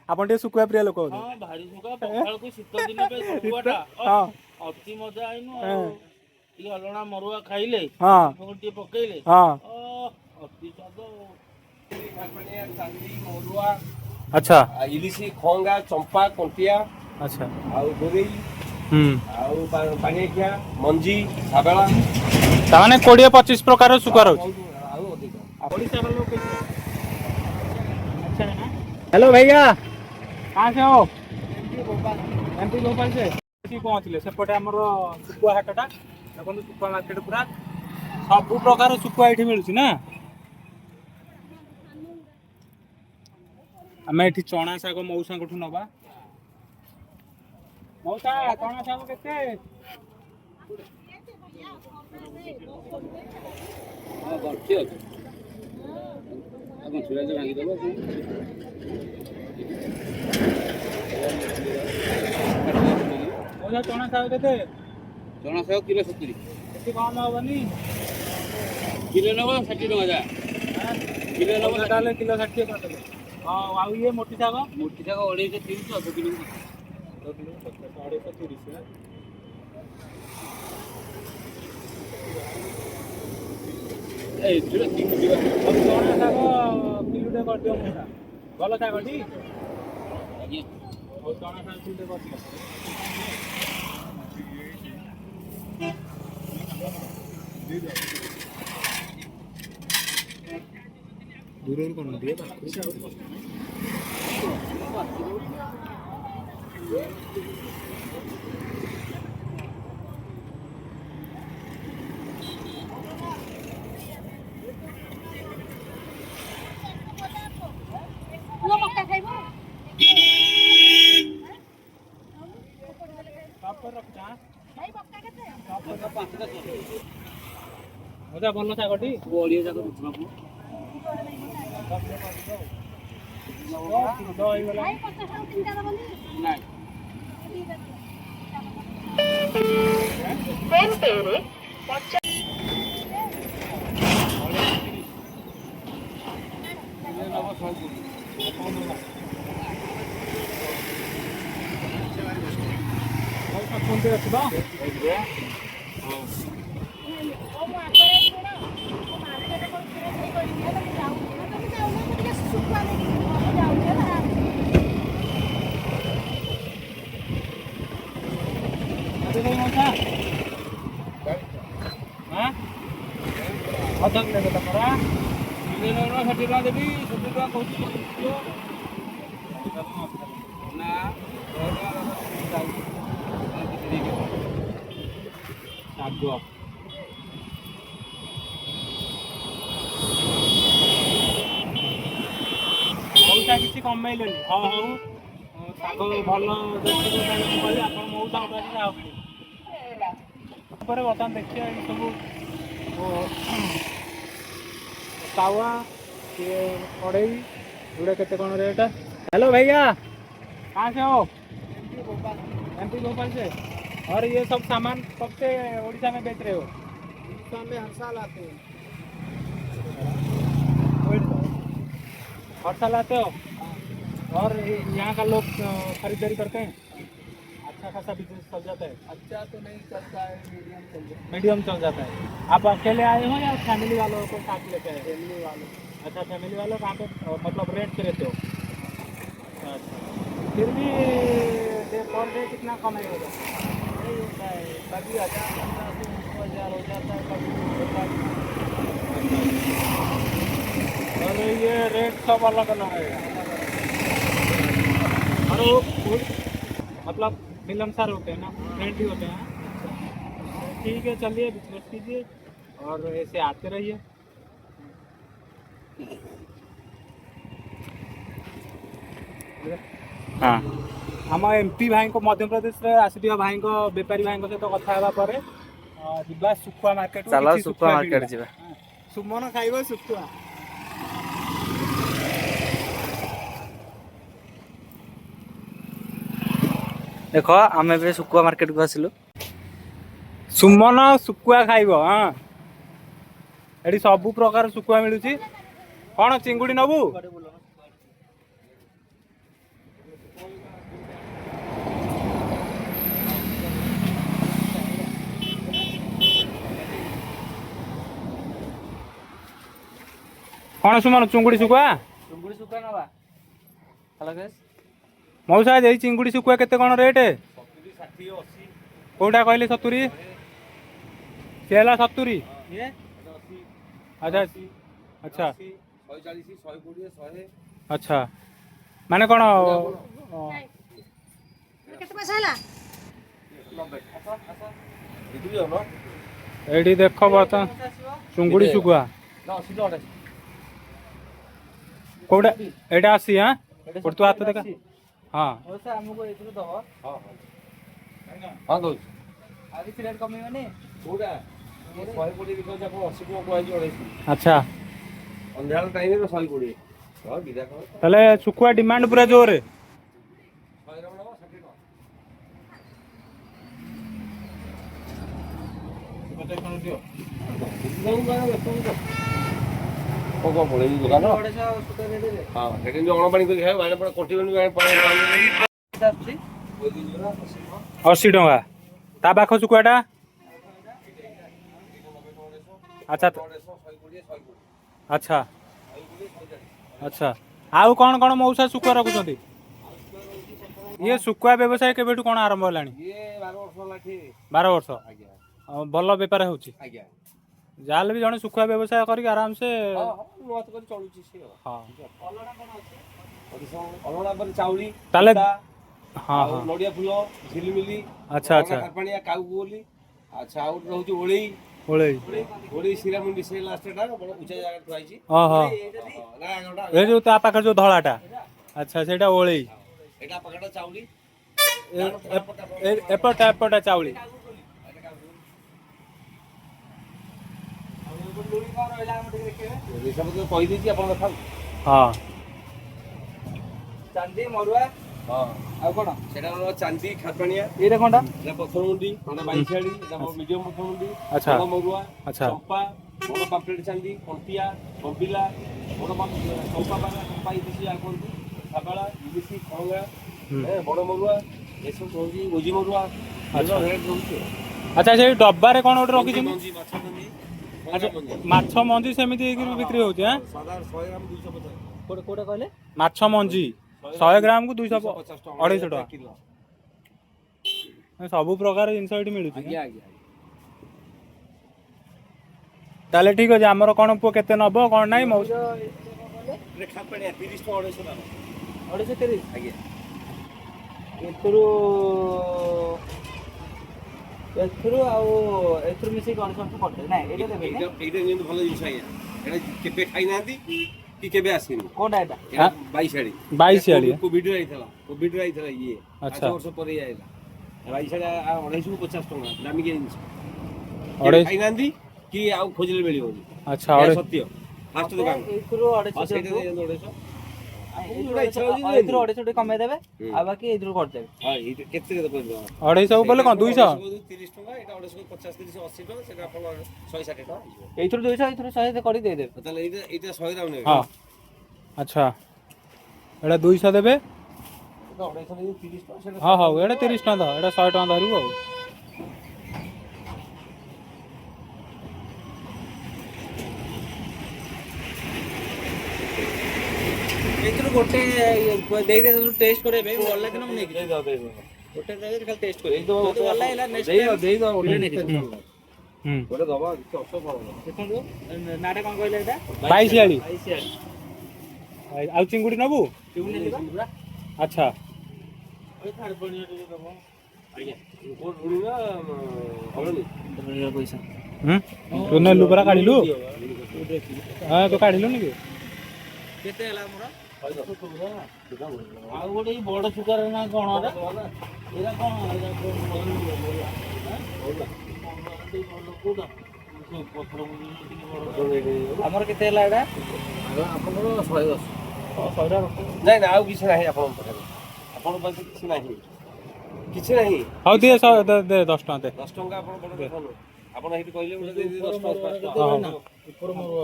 आपण टे सुकुआ प्रिय लोक होते हां भारी सुका पखाल को शीत दिन पे सुकुआटा हां अति मजा आइनु ये अलना मरुआ खाइले हां गोटी पकेइले हां अति स्वाद मरुआ अच्छा इलिसी खोंगा चंपा कंटिया अच्छा आउ गोरी आउ पानिया मंजी साबेला ताने 20-25 प्रकार सुकुआ रहउछ आउ अधिक ओडिसा वालों के अच्छा है ना हेलो भैया कहाँ से हो एमपी भोपाल से पहुँचले सेपटे आमर सुकुआ हाटटा देखो सुकुआ मार्केट पूरा सब प्रकार सुकुआ ये मिलूँ ना आम ये चना शाग मऊसा नवा मऊसा चना शाग के चना शाग के चना साग किलो 70 कम हेनी किलो नब 60 टका जा किलो नब किलो 60 करदेवे हाँ आउ ये मोटी शाग 230 10 किलो 230 ए जुड़ा 3 किलो चना शाग किलोटे कर दियो मोटा भल शागटी आज्ञा और चना शाग किलोटे कर दियो दूर कौन दिए मजा भल शागटी बढिया जाक रुचना पु ନାଇଁ ଦେବି 70 ଟଙ୍କା କହୁଛି ନା ଶାଗ ମଉସା କିଛି କମେଇଲେନି ହଉ ହଉ ଶାଗ ଭଲ କହିଲେ ଆପଣ ମଉସା ପରେ ବର୍ତ୍ତମାନ ଦେଖିବା ଏଇ ସବୁ तावा ये कढ़ाई गुड़ा केते कौन रेट हेलो भैया कहाँ से हो एमपी भोपाल से और ये सब सामान कब से उड़ीसा में बेच रहे हो उड़ीसा में हर साल आते हैं हर साल आते हो और यहाँ का लोग खरीदारी करते हैं अच्छा खासा बिजनेस चल जाता है अच्छा तो नहीं चलता है मीडियम चल जाता है आप अकेले आए हो या फैमिली वालों को साथ लेके आए फैमिली वालों अच्छा फैमिली वालों कहाँ पे मतलब रेंट पे रहते हो अच्छा फिर भी पर डे कितना कमाई होगा नहीं होता है कभी 1000 1500 हो जाता है कभी और ये रेट सब अलग अलग रहेगा और वो मतलब मिलनसार होते हैं ना फ्रेंडली होते हैं ठीक है चलिए बिजनेस कीजिए और ऐसे आते रहिए हाँ आम एमपी भाई को मध्य प्रदेश रे आसिथिबा भाई को बेपारी भाई सहित कथा हेबा परे जिबा सुखुआ मार्केट चलो सुखुआ मार्केट जीवा सुमन खाइबो सुखुआ देखो आमे बे सुखुआ मार्केट को आसिलु सुमन सुखुआ खाइबो हां एडी सब प्रकार सुखुआ मिलुची कोन चिंगुडी नबु କ'ଣ ସୁମନ ଚୁଙ୍ଗୁଡ଼ି ଶୁଖୁଆ ଚୁଙ୍ଗୁଡ଼ି ଶୁଖୁଆ ନବା ହ୍ୟାଲୋ ଗେସ୍ ମଉସା ଏଇ ଚିଙ୍ଗୁଡ଼ି ଶୁଖୁଆ କେତେ କ'ଣ ରେଟ୍? 70 60 80 କୋଉଟା କହିଲେ 70? ସେ ହେଲା 70। ଇଏ ଆଚ୍ଛା ଆଚ୍ଛା 140 120 100 ଆଚ୍ଛା ମାନେ କ'ଣ କେତେ ପଇସା ହେଲା? 90 ଏଇଠି ଦେଖ ବର୍ତ୍ତମାନ ଚୁଙ୍ଗୁଡ଼ି ଶୁଖୁଆ କୋଉଟା ଏଇଟା 80 ହାଁ ତୁ ହାତ ଦେଖା ହଁ ମଉସା ଆମକୁ ଏଇଥିରୁ ଦବ ହଁ ଦଉଛି ଆଉ କିଛି ରେଟ୍ କମେଇବନି କୋଉଟା 120 ବିକଉଛି ଆପଣ 80 ଟଙ୍କା କୁହାଯାଇଛି 250 ଆଚ୍ଛା ସନ୍ଧ୍ୟାବେଳ ଟାଇମରେ 120 ହଁ ବିଦା କର ତାହେଲେ ଶୁଖୁଆ ଡିମାଣ୍ଡ ପୁରା ଜୋରରେ 100 ଗ୍ରାମ ନେବ 60 ଟଙ୍କା କଣ ପଳେଇବି ଦୋକାନ ହଁ ସେଠି ଯୋଉ ଅଣପାଣି କରି ଖାଇବା ବାଣେ ପଣା କଣ୍ଟିବନି ଆସୁଛି 80 ଟଙ୍କା ତା ପାଖ ଶୁଖୁଆଟା ଆଚ୍ଛା ଆଚ୍ଛା ଆଚ୍ଛା ଆଉ କ'ଣ କ'ଣ ମଉସା ଶୁଖୁଆ ରଖୁଛନ୍ତି? ଇଏ ଶୁଖୁଆ ବ୍ୟବସାୟ କେବେଠୁ କ'ଣ ଆରମ୍ଭ ହେଲାଣି? ଇଏ 12 ବର୍ଷ ହେଲା ଏଠି 12 ବର୍ଷ ଆଜ୍ଞା ଭଲ ବେପାର ହେଉଛି ଆଜ୍ଞା ଯାହାହେଲେ ବି ଜଣେ ଶୁଖୁଆ ବ୍ୟବସାୟ କରିକି ଆରାମସେ ନୂଆ କରି ଚଳୁଛି ସେ ହଁ ଅଲଗା ପରେ ଚାଉଳି ତାହେଲେ ପିତା, ହଁ ଆଉ ହଁ ନଡ଼ିଆ ଫୁଲ ଝିଲିମିଲି ଆଚ୍ଛା ଆଚ୍ଛା ପାଣିଆ କାଉ ବୋଲି ଆଚ୍ଛା ଆଉ ଗୋଟେ ରହୁଛି ଓଳେଇ ଓଳେଇ ଓଳେଇ ଶିରାମୁଣ୍ଡି ସେ ଲାଷ୍ଟଟା ବଡ଼ ଉଚ୍ଚା ଜାଗାରେ ଥୁଆ ହେଇଛି ଓହୋ ଏ ଯୋଉ ତା ପାଖରେ ଯୋଉ ଧଳାଟା ଆଚ୍ଛା ସେଇଟା ଓଳେଇ ଏଇଟା ପାଖଟା ଚାଉଳି ଏପଟା ଚାଉଳି କହିଦେଇଛି ଆପଣ ଦେଖାନ୍ତୁ ହଁ ଚାନ୍ଦି ମରୁଆ ହଁ ଆଉ କ'ଣ ସେଇଟା ଆମର ଚାନ୍ଦି ଖାପାଣିଆ ଏଇଟା କ'ଣଟା ଏଇଟା ପଥର ମୁଣ୍ଡି ଏଇଟା ବାଇଶାଳି ଏଇଟା ମିଡ଼ିୟମ ପଥର ମୁଣ୍ଡି ଆଚ୍ଛା। ବଡ଼ ମରୁଆ ଆଚ୍ଛା। ଚମ୍ପା ବଡ଼ ପାମ୍ପଲେଟ୍ ଚାନ୍ଦି କଣ୍ଟିଆ କମ୍ବିଲା ବଡ଼ ଚମ୍ପା ବାଲା ଚମ୍ପା ଇଲିଶି ଯାହା କୁହନ୍ତି ଶାବଳା ଇଲିଶି ଖଳଙ୍ଗା ବଡ଼ ମରୁଆ ଏସବୁ ରହୁଛି ଗୋଜି ମରୁଆ ଆଚ୍ଛା। ରେଟ୍ ରହୁଛି ଆଚ୍ଛା ସେଇ ଡବାରେ କ'ଣ ଗୋଟେ ରଖିଛନ୍ତି ମଞ୍ଜି ମାଛ ମଞ୍ଜି ଆଚ୍ଛା ମାଛ ମଞ୍ଜି ସେମିତି ହେଇକି ବିକ୍ରି ହେଉଛି ଆଁ ସାଧା 100 ଗ୍ରାମ 250 କୋଉଟା କହିଲେ ମାଛ ମଞ୍ଜି 100 ଗ୍ରାମକୁ 250 ଟଙ୍କା 250 ଟଙ୍କା କିଲୋ ସବୁ ପ୍ରକାର ଜିନିଷ ଏଠି ମିଳୁଛି ଆଜ୍ଞା ଆଜ୍ଞା ତାହେଲେ ଠିକ୍ ଅଛି ଆମର କ'ଣ ପୁଅ କେତେ ନେବ କ'ଣ ନାହିଁ ମଉସା ଖାପାଣିଆ 30 ଟଙ୍କା 250 ଟଙ୍କା 230 ଆଜ୍ଞା ଏଥିରୁ ଆଉ ଏଥିରୁ ମିଶେଇକି 250 କରିଦେବେ ନାଇଁ ଏଇଟା ଦେବେନି ଏଇଟା ଯେମିତି ଭଲ ଜିନିଷ ଆଜ୍ଞା ଏଇଟା କେବେ ଖାଇନାହାନ୍ତି କି କେବେ ଆସିନି କୋଉଟା ଏଇଟା ଏଇଟା 22 22 କୋଭିଡରେ ଆଇଥିଲା ଇଏ ଆଚ୍ଛା। 5 ବର୍ଷ ପରେ ଆଇଲା 22 250 ଟଙ୍କା ଦାମିକିଆ ଜିନିଷ ଅଢ଼େଇଶ ଖାଇନାହାନ୍ତି କି ଆଉ ଖୋଜିଲେ ମିଳିବନି ଆଚ୍ଛା ଏହା ସତ୍ୟ ଫାଷ୍ଟ ଦୋକାନ ଏଇଥିରୁ ହଁ 250 ସେଇଟା ଦେଇଦିଅନ୍ତୁ 250 ଏଇଥିରୁ 250 ଟିକେ କମେଇ ଦେବେ ଆଉ ବାକି ଏଇଥିରୁ କରିଦେବେ ହଁ ଏଇଟା କେତେ କହିଲ 250 ବୋଲେ କ'ଣ 200 30 ଟଙ୍କା ଏଇଟା 250 30 80 ଟଙ୍କା ସେଟା ଆପଣ 160 ଟଙ୍କା ହେଇଯିବ ଏଇଥିରୁ 200 ଏଇଥିରୁ 100 କରି ଦେଇଦେବେ ତାହେଲେ ଏଇଟା 100 ଗ୍ରାମ ନେବେ ହଁ ଆଚ୍ଛା ଏଇଟା 200 ଦେବେ ଏଇଟା 250 ନେଇ 30 ଟଙ୍କା ସେଟା ହଁ ହଉ ଏଇଟା 30 ଟଙ୍କା ଦବ ଏଇଟା 100 ଟଙ୍କା ଧରିବୁ ଆଉ ଏଇଥିରୁ ଗୋଟେ ଦେଇଦେ ଟେଷ୍ଟ କରିବା ପାଇଁ ଭଲ ଲାଗିଲା ମୁଁ ନେଇକି ଗୋଟେ ଜାଗାରେ ଖାଲି ଟେଷ୍ଟ କରିବି ଯଦି ଭଲ ଲାଗିଲା ନେକ୍ସଟ ଗୋଟେ ଦବା କିଛି ଅସଫଳ ଦେଖନ୍ତୁ ନାଟା କ'ଣ କହିଲେ ଏଇଟା 22 22 ଆଉ ଚିଙ୍ଗୁଡ଼ି ନେବୁ ପୁରା ଆଚ୍ଛା ଆଜ୍ଞା କୋଟ ଉଡିଲା ହବନି ପଇସା ତୁ ନେଲୁ ପରା କାଢ଼ିଲୁ ହଁ ତୁ କାଢ଼ିଲୁନି କି କେତେ ହେଲା ଆମର ଆଉ ଗୋଟେ ଏଇ ବଡ଼ ସୁଗାର ନା କ'ଣ ଏଇଟା କ'ଣ ଆମର କେତେ ହେଲା ଏଇଟା ଆପଣଙ୍କର 110 ଶହେଟା ନାଇଁ ଆଉ କିଛି ନାହିଁ ଆପଣଙ୍କ ପାଖରେ ଆପଣଙ୍କ ପାଖରେ କିଛି ନାହିଁ ହଉ ଦିଏ 10 ଟଙ୍କା ଦେ 10 ଟଙ୍କା ଆପଣ ବଡ଼ ଦେଖନ୍ତୁ ଆପଣ ଏଇଠି କହିଲେ ଗୋଟେ ଦେଇଦେବି 10 ଟଙ୍କା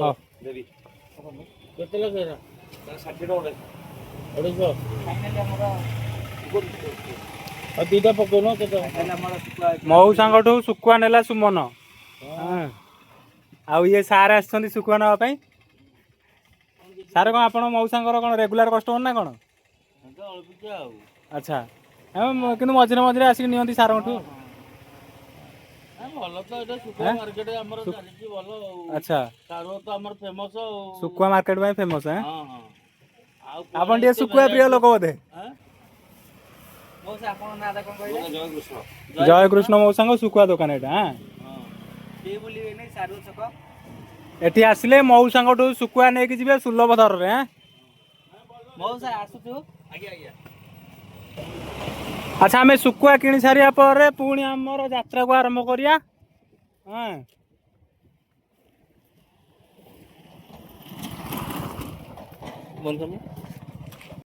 ହଁ ଦେବି କେତେ ଲକ୍ଷ ଏଇଟା 60 ଟଙ୍କା 250 ଫାଇନାଲି ଆମର ଆଉ ଦୁଇଟା ପକଉନ କେତେ ଆମର ମଉ ସାଙ୍ଗଠୁ ଶୁଖୁଆ ନେଲା ସୁମନ ହଁ। ଆଉ ଇଏ ସାର୍ ଆସିଛନ୍ତି ଶୁଖୁଆ ନେବା ପାଇଁ ସାର୍ କ'ଣ ଆପଣ ମଉସାଙ୍କର କ'ଣ ରେଗୁଲାର କଷ୍ଟମର ନା କ'ଣ? ଅଳ୍ପ ଆଉ। ଆଚ୍ଛା କିନ୍ତୁ ମଝିରେ ମଝିରେ ଆସିକି ନିଅନ୍ତି ସାରଙ୍କଠୁ। ଭଲ ତ ଏଇଟା ଶୁଖୁଆ ମାର୍କେଟ ଆମର ଚାଲିଛି ଭଲ ଆଉ। ଆଚ୍ଛା ସାର ତ ଆମର ଫେମସ ଆଉ। ଶୁଖୁଆ ମାର୍କେଟ ପାଇଁ ଫେମସ୍। ହଁ ହଁ। ଆଉ ଆପଣ ଟିକେ ଶୁଖୁଆ ପ୍ରିୟ ଲୋକ ବୋଧେ? ମଉସା ଆପଣଙ୍କ ନାଁଟା କ'ଣ କହିଲେ? ଜୟକୃଷ୍ଣ। ଜୟକୃଷ୍ଣ ମଉସାଙ୍କ ଶୁଖୁଆ ଦୋକାନ ଏଇଟା। ହଁ କିଏ ବୁଲିବେନି ସାରୁ ଛକ। ଏଠି ଆସିଲେ ମଉସାଙ୍କଠୁ ଶୁଖୁଆ ନେଇକି ଯିବେ ସୁଲଭ ଦରରେ। ମଉସା ଆସୁଛୁ। ଆଜ୍ଞା ଆଜ୍ଞା। ଆଚ୍ଛା ଆମେ ଶୁଖୁଆ କିଣି ସାରିବା ପରେ ପୁଣି ଆମର ଯାତ୍ରାକୁ ଆରମ୍ଭ କରିବା। ବନ୍ଦ